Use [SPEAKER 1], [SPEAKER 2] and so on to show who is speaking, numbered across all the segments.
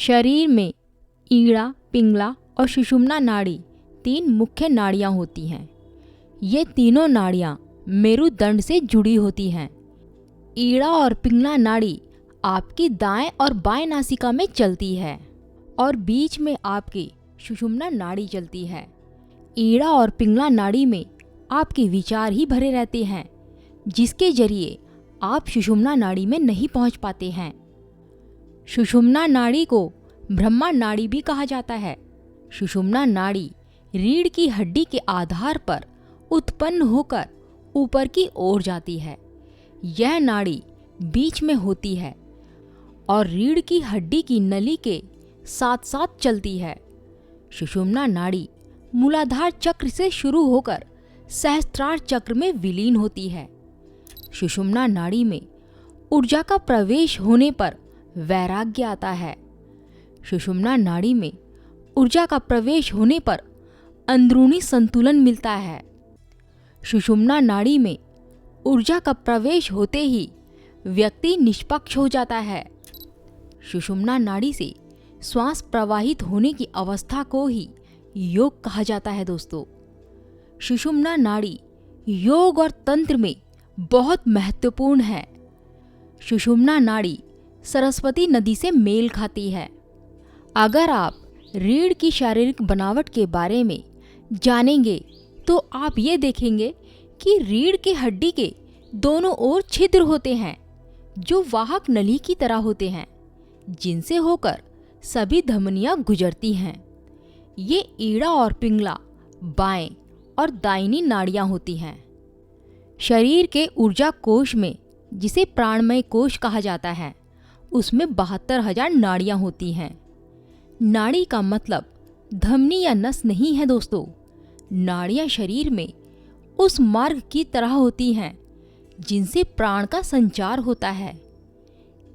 [SPEAKER 1] शरीर में ईड़ा, पिंगला और सुषुम्ना नाड़ी 3 मुख्य नाड़ियाँ होती हैं। ये तीनों नाड़ियाँ मेरुदंड से जुड़ी होती हैं। ईड़ा और पिंगला नाड़ी आपकी दाएं और बाएं नासिका में चलती है और बीच में आपकी सुषुम्ना नाड़ी चलती है। ईड़ा और पिंगला नाड़ी में आपके विचार ही भरे रहते हैं, जिसके जरिए आप सुषुम्ना नाड़ी में नहीं पहुंच पाते हैं। सुषुम्ना नाड़ी को ब्रह्मा नाड़ी भी कहा जाता है। सुषुम्ना नाड़ी रीढ़ की हड्डी के आधार पर उत्पन्न होकर ऊपर की ओर जाती है। यह नाड़ी बीच में होती है और रीढ़ की हड्डी की नली के साथ साथ चलती है। सुषुम्ना नाड़ी मूलाधार चक्र से शुरू होकर सहस्त्रार चक्र में विलीन होती है। सुषुम्ना नाड़ी में ऊर्जा का प्रवेश होने पर वैराग्य आता है। सुषुम्ना नाड़ी में ऊर्जा का प्रवेश होने पर अंदरूनी संतुलन मिलता है। सुषुम्ना नाड़ी में ऊर्जा का प्रवेश होते ही व्यक्ति निष्पक्ष हो जाता है। सुषुम्ना नाड़ी से श्वास प्रवाहित होने की अवस्था को ही योग कहा जाता है। दोस्तों, सुषुम्ना नाड़ी योग और तंत्र में बहुत महत्वपूर्ण है। सुषुम्ना नाड़ी सरस्वती नदी से मेल खाती है। अगर आप रीढ़ की शारीरिक बनावट के बारे में जानेंगे तो आप ये देखेंगे कि रीढ़ की हड्डी के दोनों ओर छिद्र होते हैं जो वाहक नली की तरह होते हैं, जिनसे होकर सभी धमनियां गुजरती हैं। ये ईड़ा और पिंगला बाएं और दाहिनी नाड़ियां होती हैं। शरीर के ऊर्जा कोश में, जिसे प्राणमय कोश कहा जाता है, उसमें 72,000 नाड़ियां होती हैं। नाड़ी का मतलब धमनी या नस नहीं है दोस्तों। नाड़ियां शरीर में उस मार्ग की तरह होती हैं जिनसे प्राण का संचार होता है।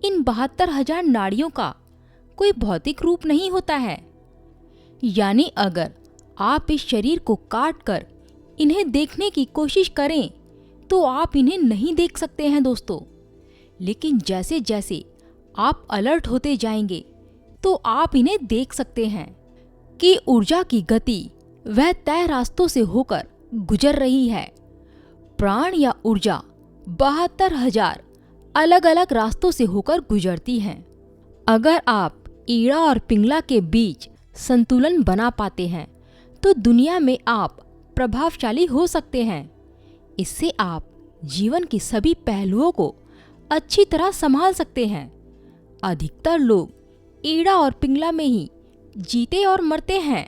[SPEAKER 1] इन 72,000 नाड़ियों का कोई भौतिक रूप नहीं होता है। यानी अगर आप इस शरीर को काट कर इन्हें देखने की कोशिश करें तो आप इन्हें नहीं देख सकते हैं दोस्तों। लेकिन जैसे जैसे आप अलर्ट होते जाएंगे तो आप इन्हें देख सकते हैं कि ऊर्जा की गति वह तय रास्तों से होकर गुजर रही है। प्राण या ऊर्जा 72,000 अलग अलग रास्तों से होकर गुजरती हैं। अगर आप ईड़ा और पिंगला के बीच संतुलन बना पाते हैं तो दुनिया में आप प्रभावशाली हो सकते हैं। इससे आप जीवन के सभी पहलुओं को अच्छी तरह संभाल सकते हैं। अधिकतर लोग ईड़ा और पिंगला में ही जीते और मरते हैं।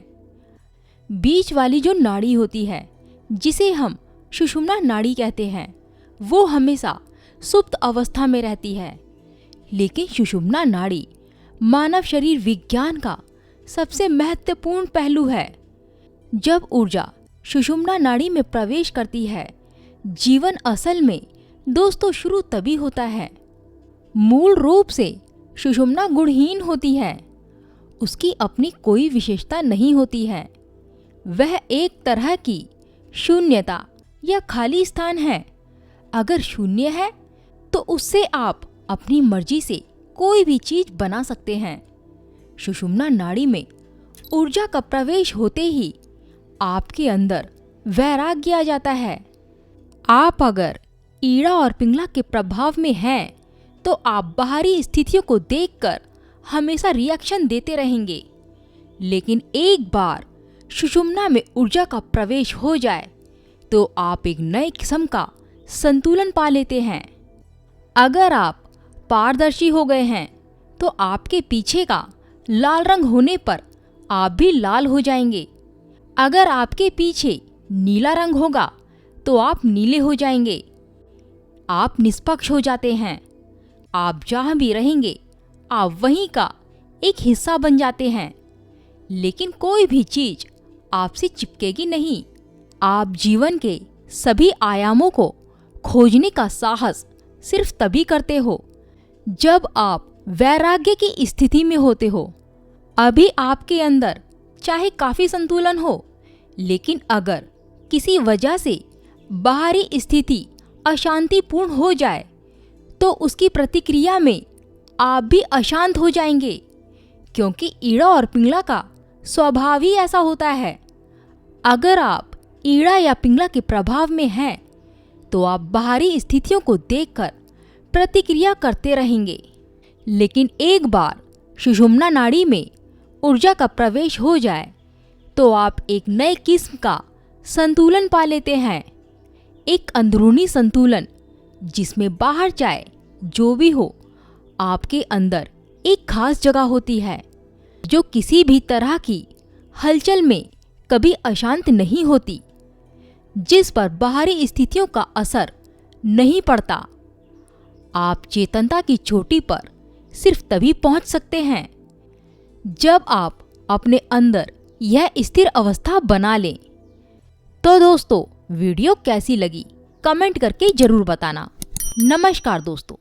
[SPEAKER 1] बीच वाली जो नाड़ी होती है, जिसे हम सुषुम्ना नाड़ी कहते हैं, वो हमेशा सुप्त अवस्था में रहती है। लेकिन सुषुम्ना नाड़ी मानव शरीर विज्ञान का सबसे महत्वपूर्ण पहलू है। जब ऊर्जा सुषुम्ना नाड़ी में प्रवेश करती है, जीवन असल में दोस्तों शुरू तभी होता है। मूल रूप से सुषुम्ना गुणहीन होती है। उसकी अपनी कोई विशेषता नहीं होती है। वह एक तरह की शून्यता या खाली स्थान है। अगर शून्य है तो उससे आप अपनी मर्जी से कोई भी चीज बना सकते हैं। सुषुम्ना नाड़ी में ऊर्जा का प्रवेश होते ही आपके अंदर वैराग्य आ जाता है। आप अगर ईड़ा और पिंगला के प्रभाव में हैं तो आप बाहरी स्थितियों को देखकर हमेशा रिएक्शन देते रहेंगे। लेकिन एक बार सुषुम्ना में ऊर्जा का प्रवेश हो जाए तो आप एक नए किस्म का संतुलन पा लेते हैं। अगर आप पारदर्शी हो गए हैं तो आपके पीछे का लाल रंग होने पर आप भी लाल हो जाएंगे। अगर आपके पीछे नीला रंग होगा तो आप नीले हो जाएंगे। आप निष्पक्ष हो जाते हैं। आप जहाँ भी रहेंगे आप वहीं का एक हिस्सा बन जाते हैं। लेकिन कोई भी चीज आपसे चिपकेगी नहीं। आप जीवन के सभी आयामों को खोजने का साहस सिर्फ तभी करते हो जब आप वैराग्य की स्थिति में होते हो। अभी आपके अंदर चाहे काफी संतुलन हो, लेकिन अगर किसी वजह से बाहरी स्थिति अशांतिपूर्ण हो जाए तो उसकी प्रतिक्रिया में आप भी अशांत हो जाएंगे, क्योंकि ईड़ा और पिंगला का स्वभाव ही ऐसा होता है। अगर आप ईड़ा या पिंगला के प्रभाव में हैं, तो आप बाहरी स्थितियों को देखकर प्रतिक्रिया करते रहेंगे, लेकिन एक बार सुषुम्ना नाड़ी में ऊर्जा का प्रवेश हो जाए तो आप एक नए किस्म का संतुलन पा लेते हैं। एक अंदरूनी संतुलन जिसमें बाहर चाहे जो भी हो, आपके अंदर एक खास जगह होती है जो किसी भी तरह की हलचल में कभी अशांत नहीं होती, जिस पर बाहरी स्थितियों का असर नहीं पड़ता। आप चेतनता की चोटी पर सिर्फ तभी पहुंच सकते हैं जब आप अपने अंदर यह स्थिर अवस्था बना लें। तो दोस्तों, वीडियो कैसी लगी कमेंट करके जरूर बताना। नमस्कार दोस्तों।